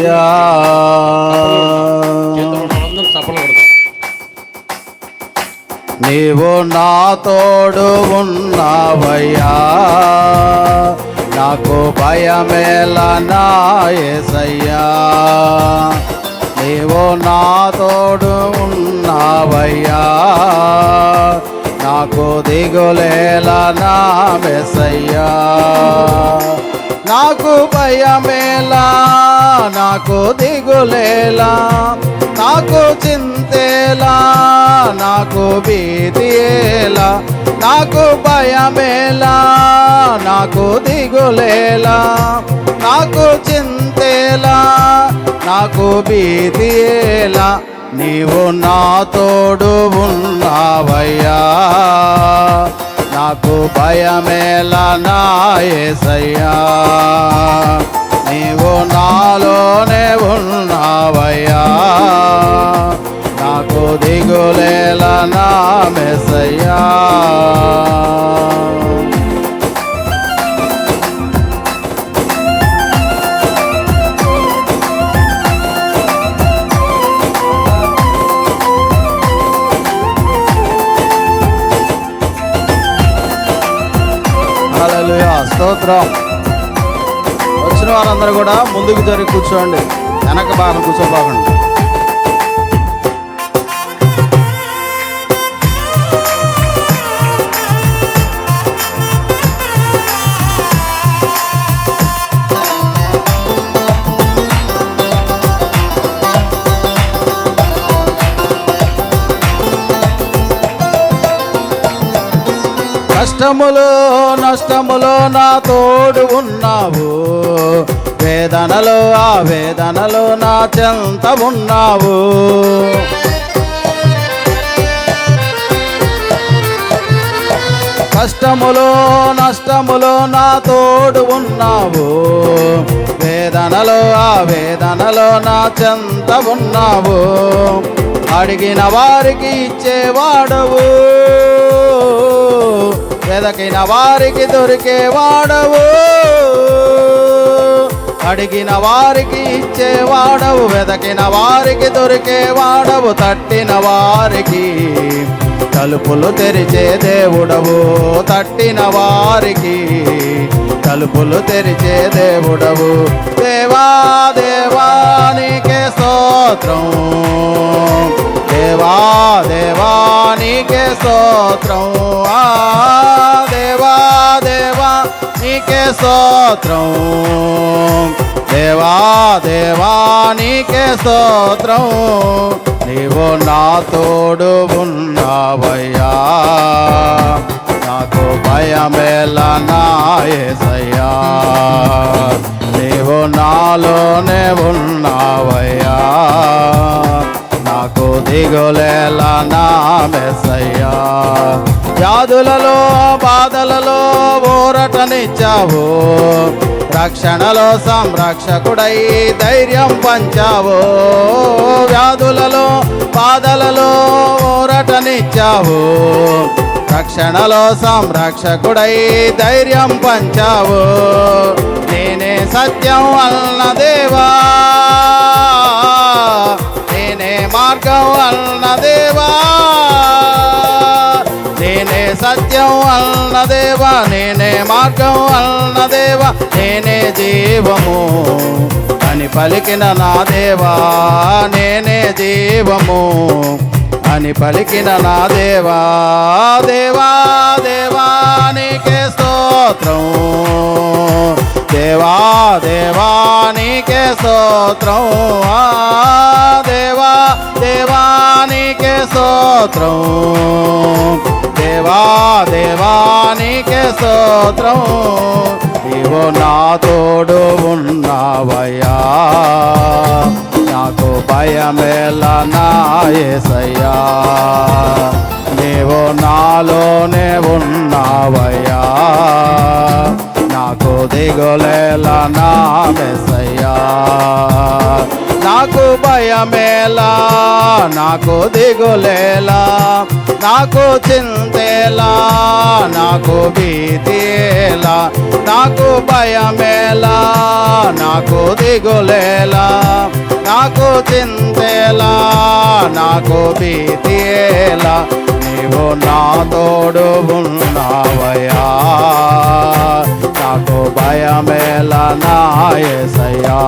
యేసయ్యా. నీవు నా తోడు ఉన్నావయ్యా, నాకు భయమేలా నా యేసయ్యా. నీవు నా తోడు ఉన్నావయ్యా, నాకు దిగులేలా నా యేసయ్యా. నాకు భయమేలా, నాకు దిగులేలా, నాకు చింతేలా, నాకు భీతియేలా. నాకు భయమేలా, నాకు దిగులేలా, నాకు చింతేలా, నాకు భీతియేలా. నీవు నా తోడు ఉన్నావయ్యా, నాకు భయమేలా నా యేసయ్యా. నీవు నాలోనే ఉన్నావయ్యా, నాకు దిగులేలా నా యేసయ్యా. హల్లెలూయా, స్తోత్రం. వచ్చిన వారందరూ కూడా ముందుకు జరిగి కూర్చోండి, వెనక భాగం కూర్చోబాకండి. కష్టములో నష్టములో నా తోడు ఉన్నావు, వేదనలో ఆ వేదనలో నా చెంత ఉన్నావు. కష్టములో నష్టములో నా తోడు ఉన్నావు, వేదనలో ఆ వేదనలో నా చెంత ఉన్నావు. అడిగిన వారికి ఇచ్చేవాడవు, వెదకిన వారికి దొరికేవాడవు. అడిగిన వారికి ఇచ్చేవాడవు, వెదకిన వారికి దొరికేవాడవు. తట్టిన వారికి తలుపులు తెరిచే దేవుడవు, తట్టిన వారికి తలుపులు తెరిచే దేవుడవు. దేవా దేవా నీకే స్తోత్రం, దేవా దేవా నీకే స్తోత్రం. దేవా దేవా నీకే స్తోత్రం, దేవా దేవా నీకే స్తోత్రం. నీవు నా తోడు ఉన్నావయ్యా, నాకు భయమేలా నా యేసయ్యా. నీవు నాలోనే ఉన్నావయ్యా, నాకు దిగులేలా నా యేసయ్యా. వ్యాధులలో బాధలలో ఊరటనిచ్చావు, రక్షణలో సంరక్షకుడై ధైర్యం పంచావు. వ్యాధులలో బాధలలో ఊరటనిచ్చావు, రక్షణలో సంరక్షకుడై ధైర్యం పంచావు. నేనే సత్యం అన్న దేవా, నేనే మార్గం అన్న దేవా, నేనే సత్యం అన్న దేవా, నేనే మార్గం అన్న దేవా. నేనే జీవము అని పలికిన నా దేవా, నేనే జీవము అని పలికిన నా దేవా. దేవా దేవా నీకే స్తోత్రం, దేవా దేవా నీకే స్తోత్రం. దేవా దేవా నీకే స్తోత్రం, దేవా దేవా నీకే స్తోత్రం. నీవు నా తోడు ఉన్నావయ్యా, నాకు భయమేలా నా యేసయ్యా. నీవు నాలోనే ఉన్నావయ్యా, నాకు దిగులేలా నా యేసయ్యా. నాకు భయమేలా, నాకు దిగులేలా, నాకు చింతేలా, నాకు భీతిలా, నాకు భయమేలా, నాకు దిగులేలా, నాకు చింతేలా, నాకు భీతిలా, నీవు నా తోడు ఉన్నావయ్యా, నాకు భయమేలా నా యేసయ్యా,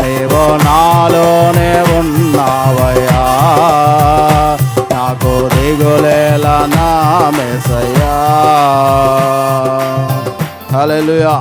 నీవు నాలోనే ఉన్నావయ్యా, నాకు దిగులేలా నా యేసయ్యా. హల్లెలూయా.